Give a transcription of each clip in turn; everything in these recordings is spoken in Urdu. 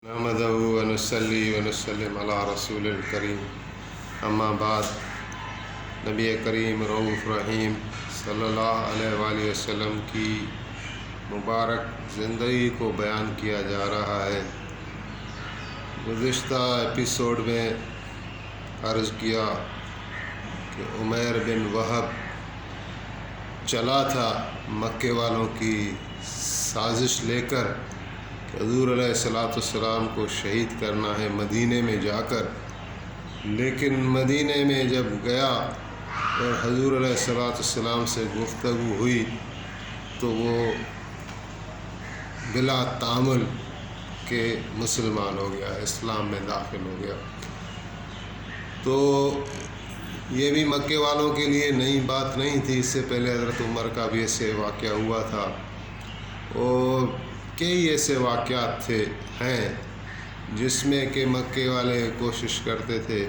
نحمده ونصلي ونسلم علی رسول الکریم اما بعد۔ نبی کریم رؤوف رحیم صلی اللہ علیہ وآلہ وسلم کی مبارک زندگی کو بیان کیا جا رہا ہے۔ گزشتہ ایپیسوڈ میں عرض کیا کہ عمیر بن وہب چلا تھا مکے والوں کی سازش لے کر کہ حضور علیہ السلام کو شہید کرنا ہے مدینے میں جا کر، لیکن مدینے میں جب گیا اور حضور علیہ السلام سے گفتگو ہوئی تو وہ بلا تعامل کے مسلمان ہو گیا، اسلام میں داخل ہو گیا۔ تو یہ بھی مکے والوں کے لیے نئی بات نہیں تھی، اس سے پہلے حضرت عمر کا بھی ایسے واقعہ ہوا تھا، اور کئی ایسے واقعات ہیں جس میں کہ مکے والے کوشش کرتے تھے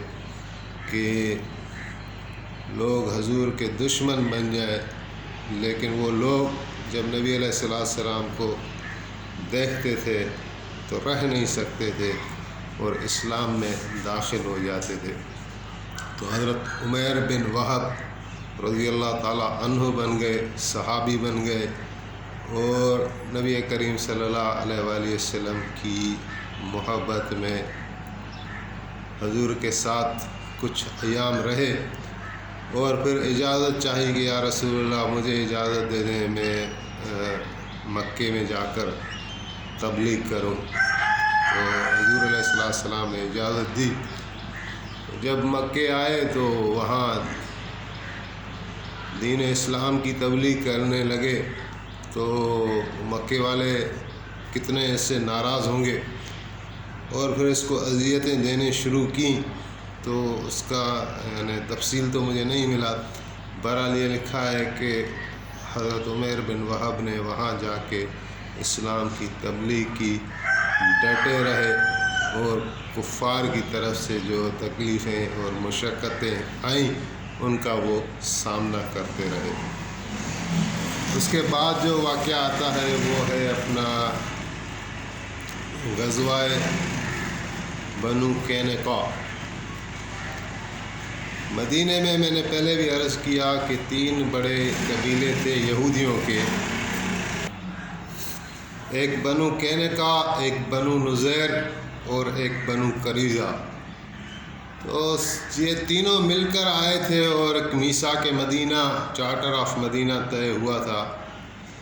کہ لوگ حضور کے دشمن بن جائیں، لیکن وہ لوگ جب نبی علیہ السلام کو دیکھتے تھے تو رہ نہیں سکتے تھے اور اسلام میں داخل ہو جاتے تھے۔ تو حضرت عمیر بن وہب رضی اللہ تعالیٰ عنہ بن گئے، صحابی بن گئے، اور نبی کریم صلی اللہ علیہ وآلہ وسلم کی محبت میں حضور کے ساتھ کچھ ایام رہے، اور پھر اجازت چاہی کہ یا رسول اللہ مجھے اجازت دے دیں، میں مکے میں جا کر تبلیغ کروں۔ تو حضور علیہ السلام نے اجازت دی۔ جب مکے آئے تو وہاں دین اسلام کی تبلیغ کرنے لگے تو مکے والے کتنے اس سے ناراض ہوں گے، اور پھر اس کو اذیتیں دینے شروع کیں۔ تو اس کا یعنی تفصیل تو مجھے نہیں ملا، بہرحال یہ لکھا ہے کہ حضرت عمیر بن وہب نے وہاں جا کے اسلام کی تبلیغ کی، ڈٹے رہے، اور کفار کی طرف سے جو تکلیفیں اور مشقتیں آئیں ان کا وہ سامنا کرتے رہے۔ اس کے بعد جو واقعہ آتا ہے وہ ہے اپنا غزوہ بنو قینقاع۔ مدینے میں نے پہلے بھی عرض کیا کہ 3 بڑے قبیلے تھے یہودیوں کے، ایک بنو قینقاع، ایک بنو نذیر اور ایک بنو قریظہ۔ تو یہ تینوں مل کر آئے تھے اور ایک میثاق مدینہ، چارٹر آف مدینہ طے ہوا تھا۔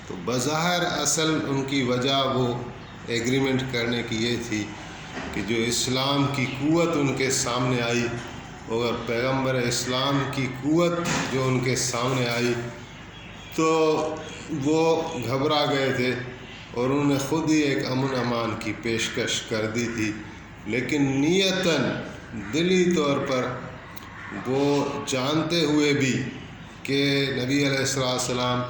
تو بظاہر اصل ان کی وجہ وہ ایگریمنٹ کرنے کی یہ تھی کہ جو اسلام کی قوت ان کے سامنے آئی، اور پیغمبر اسلام کی قوت جو ان کے سامنے آئی تو وہ گھبرا گئے تھے، اور انہوں نے خود ہی ایک امن امان کی پیشکش کر دی تھی، لیکن نیتاً دلی طور پر وہ جانتے ہوئے بھی کہ نبی علیہ السلام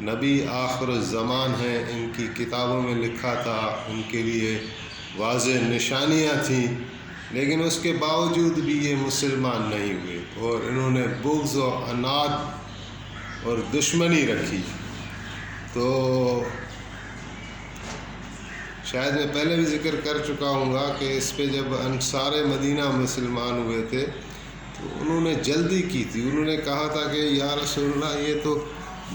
نبی آخر الزمان ہیں، ان کی کتابوں میں لکھا تھا، ان کے لیے واضح نشانیاں تھیں، لیکن اس کے باوجود بھی یہ مسلمان نہیں ہوئے، اور انہوں نے بغض و عناد اور دشمنی رکھی۔ تو شاید میں پہلے بھی ذکر کر چکا ہوں گا کہ اس پہ جب انصار مدینہ مسلمان ہوئے تھے تو انہوں نے جلدی کی تھی، انہوں نے کہا تھا کہ یا رسول اللہ یہ تو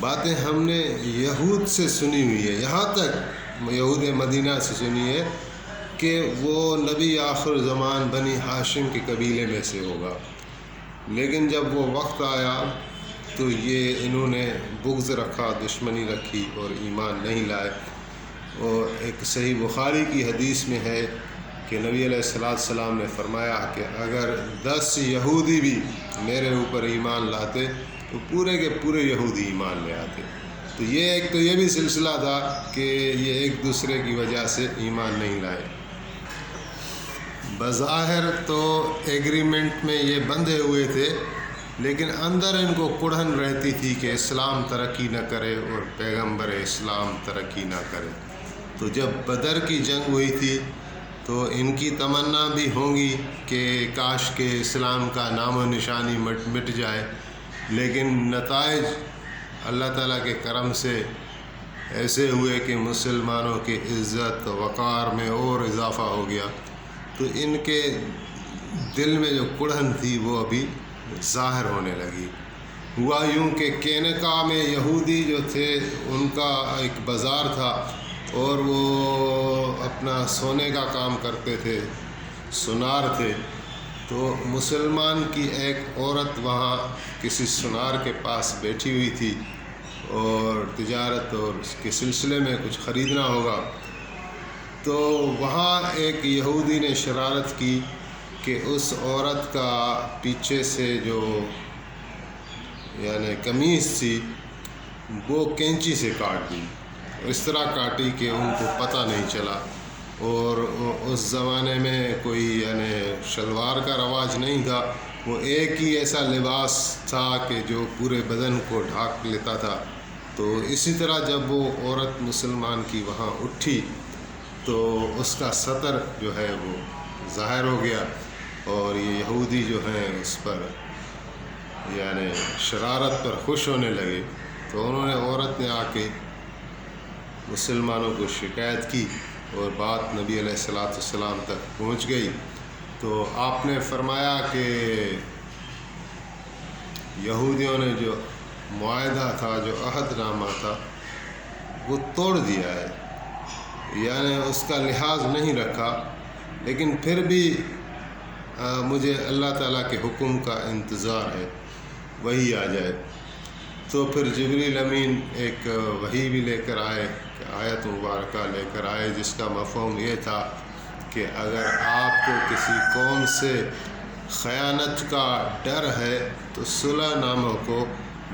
باتیں ہم نے یہود سے سنی ہوئی ہے، یہاں تک یہود مدینہ سے سنی ہے کہ وہ نبی آخر زمان بنی ہاشم کے قبیلے میں سے ہوگا، لیکن جب وہ وقت آیا تو یہ انہوں نے بغض رکھا، دشمنی رکھی اور ایمان نہیں لائے۔ اور ایک صحیح بخاری کی حدیث میں ہے کہ نبی علیہ السلام نے فرمایا کہ اگر 10 یہودی بھی میرے اوپر ایمان لاتے تو پورے کے پورے یہودی ایمان لے آتے۔ تو یہ بھی سلسلہ تھا کہ یہ ایک دوسرے کی وجہ سے ایمان نہیں لائے۔ بظاہر تو ایگریمنٹ میں یہ بندھے ہوئے تھے، لیکن اندر ان کو کڑھن رہتی تھی کہ اسلام ترقی نہ کرے اور پیغمبر اسلام ترقی نہ کرے۔ تو جب بدر کی جنگ ہوئی تھی تو ان کی تمنا بھی ہوں گی کہ کاش کہ اسلام کا نام و نشانی مٹ جائے، لیکن نتائج اللہ تعالیٰ کے کرم سے ایسے ہوئے کہ مسلمانوں کی عزت وقار میں اور اضافہ ہو گیا، تو ان کے دل میں جو کڑھن تھی وہ ابھی ظاہر ہونے لگی۔ ہوا یوں کہ کینکا میں یہودی جو تھے ان کا ایک بازار تھا اور وہ اپنا سونے کا کام کرتے تھے، سونار تھے۔ تو مسلمان کی ایک عورت وہاں کسی سونار کے پاس بیٹھی ہوئی تھی اور تجارت اور اس کے سلسلے میں کچھ خریدنا ہوگا۔ تو وہاں ایک یہودی نے شرارت کی کہ اس عورت کا پیچھے سے جو یعنی قمیص تھی وہ کینچی سے کاٹ دی، اس طرح کاٹی کہ ان کو پتہ نہیں چلا۔ اور اس زمانے میں کوئی یعنی شلوار کا رواج نہیں تھا، وہ ایک ہی ایسا لباس تھا کہ جو پورے بدن کو ڈھانک لیتا تھا۔ تو اسی طرح جب وہ عورت مسلمان کی وہاں اٹھی تو اس کا سطر جو ہے وہ ظاہر ہو گیا، اور یہ یہودی جو ہیں اس پر یعنی شرارت پر خوش ہونے لگے۔ تو انہوں نے عورت نے آ کے مسلمانوں کو شکایت کی اور بات نبی علیہ السلام تک پہنچ گئی۔ تو آپ نے فرمایا کہ یہودیوں نے جو معاہدہ تھا، جو عہد نامہ تھا، وہ توڑ دیا ہے، یعنی اس کا لحاظ نہیں رکھا، لیکن پھر بھی مجھے اللہ تعالیٰ کے حکم کا انتظار ہے، وہی آ جائے۔ تو پھر جبریل امین ایک وحی بھی لے کر آئے، کہ آیت مبارکہ لے کر آئے، جس کا مفہوم یہ تھا کہ اگر آپ کو کسی قوم سے خیانت کا ڈر ہے تو صلح ناموں کو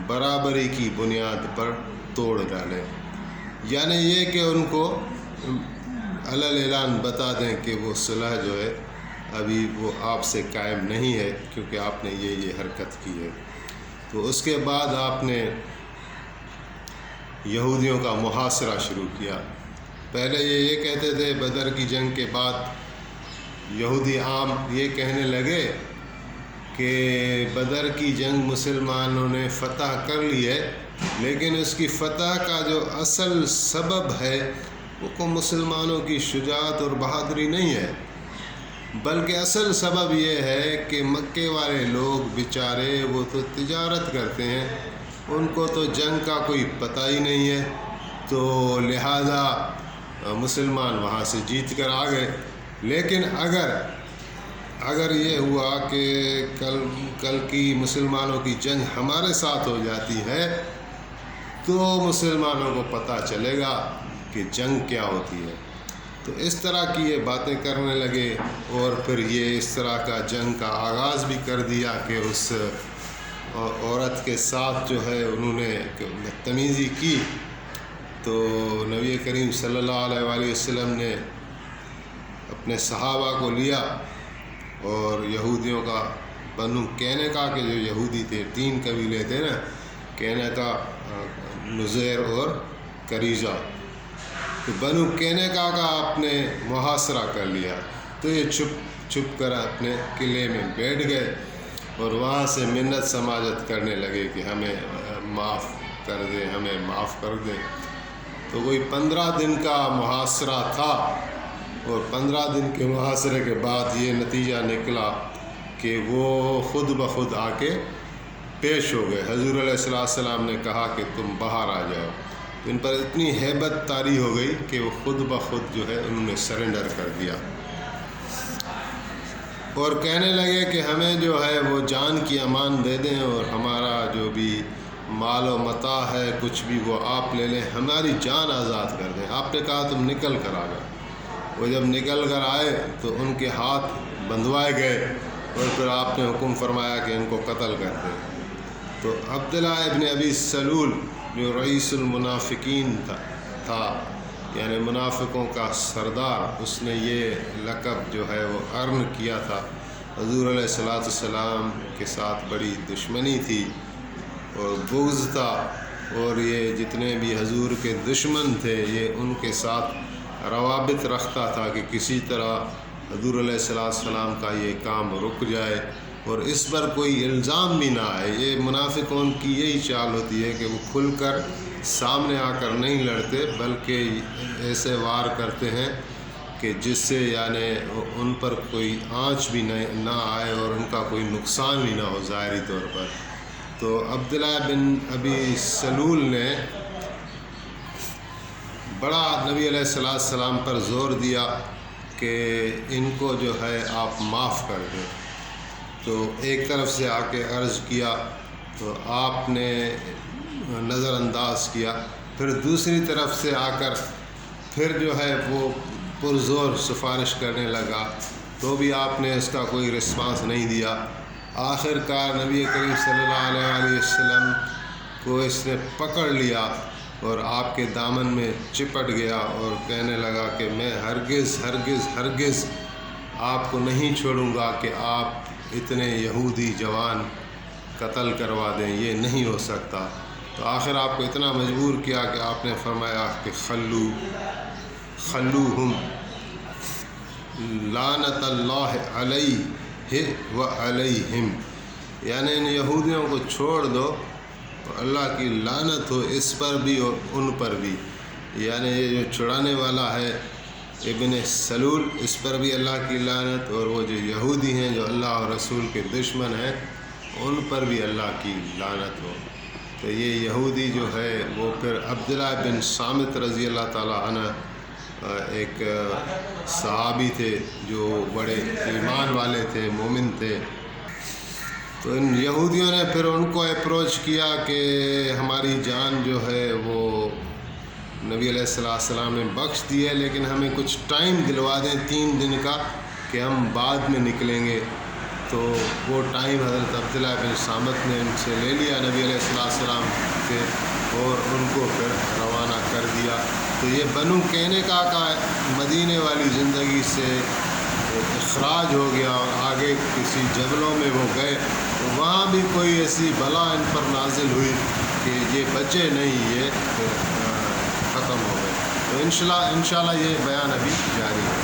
برابری کی بنیاد پر توڑ ڈالیں، یعنی یہ کہ ان کو علی اعلان بتا دیں کہ وہ صلح جو ہے ابھی وہ آپ سے قائم نہیں ہے، کیونکہ آپ نے یہ حرکت کی ہے۔ تو اس کے بعد آپ نے یہودیوں کا محاصرہ شروع کیا۔ پہلے یہ کہتے تھے، بدر کی جنگ کے بعد یہودی عام یہ کہنے لگے کہ بدر کی جنگ مسلمانوں نے فتح کر لی ہے، لیکن اس کی فتح کا جو اصل سبب ہے وہ مسلمانوں کی شجاعت اور بہادری نہیں ہے، بلکہ اصل سبب یہ ہے کہ مکے والے لوگ بیچارے وہ تو تجارت کرتے ہیں، ان کو تو جنگ کا کوئی پتہ ہی نہیں ہے، تو لہذا مسلمان وہاں سے جیت کر آ گئے۔ لیکن اگر یہ ہوا کہ کل کی مسلمانوں کی جنگ ہمارے ساتھ ہو جاتی ہے تو مسلمانوں کو پتہ چلے گا کہ جنگ کیا ہوتی ہے۔ تو اس طرح کی یہ باتیں کرنے لگے، اور پھر یہ اس طرح کا جنگ کا آغاز بھی کر دیا کہ اس عورت کے ساتھ جو ہے انہوں نے بدتمیزی کی۔ تو نبی کریم صلی اللہ علیہ وآلہ وسلم نے اپنے صحابہ کو لیا اور یہودیوں کا بنو کینکا کے جو یہودی تھے، 3 قبیلے تھے نا، کینکا، نذیر اور قریظہ، تو بنو کینکا کا آپ نے محاصرہ کر لیا۔ تو یہ چھپ کر اپنے قلعے میں بیٹھ گئے اور وہاں سے منت سماجت کرنے لگے کہ ہمیں معاف کر دیں، ہمیں معاف کر دیں۔ تو کوئی 15 دن کا محاصرہ تھا، اور 15 دن کے محاصرے کے بعد یہ نتیجہ نکلا کہ وہ خود بخود آ کے پیش ہو گئے۔ حضور علیہ السلام نے کہا کہ تم باہر آ جاؤ۔ ان پر اتنی ہیبت طاری ہو گئی کہ وہ خود بخود جو ہے انہوں نے سرنڈر کر دیا، اور کہنے لگے کہ ہمیں جو ہے وہ جان کی امان دے دیں، اور ہمارا جو بھی مال و متاع ہے کچھ بھی وہ آپ لے لیں، ہماری جان آزاد کر دیں۔ آپ نے کہا تم نکل کر آ گئے۔ وہ جب نکل کر آئے تو ان کے ہاتھ بندھوائے گئے، اور پھر آپ نے حکم فرمایا کہ ان کو قتل کر دیں۔ تو عبداللہ ابن ابی سلول جو رئیس المنافقین تھا، یعنی منافقوں کا سردار، اس نے یہ لقب جو ہے وہ ارن کیا تھا۔ حضور علیہ السلام کے ساتھ بڑی دشمنی تھی اور بغض تھا، اور یہ جتنے بھی حضور کے دشمن تھے یہ ان کے ساتھ روابط رکھتا تھا کہ کسی طرح حضور علیہ السلام کا یہ کام رک جائے اور اس پر کوئی الزام بھی نہ آئے۔ یہ منافقون کی یہی چال ہوتی ہے کہ وہ کھل کر سامنے آ کر نہیں لڑتے، بلکہ ایسے وار کرتے ہیں کہ جس سے یعنی ان پر کوئی آنچ بھی نہ آئے اور ان کا کوئی نقصان بھی نہ ہو ظاہری طور پر۔ تو عبداللہ بن ابی سلول نے بڑا نبی علیہ السلام پر زور دیا کہ ان کو جو ہے آپ معاف کر دیں۔ تو ایک طرف سے آ کے عرض کیا تو آپ نے نظر انداز کیا، پھر دوسری طرف سے آ کر پھر جو ہے وہ پرزور سفارش کرنے لگا، تو بھی آپ نے اس کا کوئی رسپانس نہیں دیا۔ آخر کار نبی کریم صلی اللہ علیہ وسلم کو اس نے پکڑ لیا اور آپ کے دامن میں چپٹ گیا اور کہنے لگا کہ میں ہرگز ہرگز ہرگز آپ کو نہیں چھوڑوں گا کہ آپ اتنے یہودی جوان قتل کروا دیں، یہ نہیں ہو سکتا۔ تو آخر آپ کو اتنا مجبور کیا کہ آپ نے فرمایا کہ خلوہم لعنت اللہ علیہ و علیہم، یعنی ان یہودیوں کو چھوڑ دو، اللہ کی لعنت ہو اس پر بھی اور ان پر بھی۔ یعنی یہ جو چھڑانے والا ہے ابن سلول، اس پر بھی اللہ کی لعنت، اور وہ جو یہودی ہیں جو اللہ اور رسول کے دشمن ہیں ان پر بھی اللہ کی لعنت ہو۔ تو یہ یہودی جو ہے وہ پھر عبداللہ بن صامت رضی اللہ تعالی عنہ ایک صحابی تھے جو بڑے ایمان والے تھے، مومن تھے۔ تو ان یہودیوں نے پھر ان کو اپروچ کیا کہ ہماری جان جو ہے وہ نبی علیہ السلام نے بخش دی ہے، لیکن ہمیں کچھ ٹائم دلوا دیں 3 دن کا کہ ہم بعد میں نکلیں گے۔ تو وہ ٹائم حضرت عبداللہ بن صامت نے ان سے لے لیا نبی علیہ السلام سے، اور ان کو پھر روانہ کر دیا۔ تو یہ بنو قینقاع کا مدینے والی زندگی سے اخراج ہو گیا اور آگے کسی جبلوں میں وہ گئے، تو وہاں بھی کوئی ایسی بلا ان پر نازل ہوئی کہ یہ بچے نہیں، یہ ختم ہو گئے۔ تو انشاءاللہ یہ بیان ابھی جاری ہے۔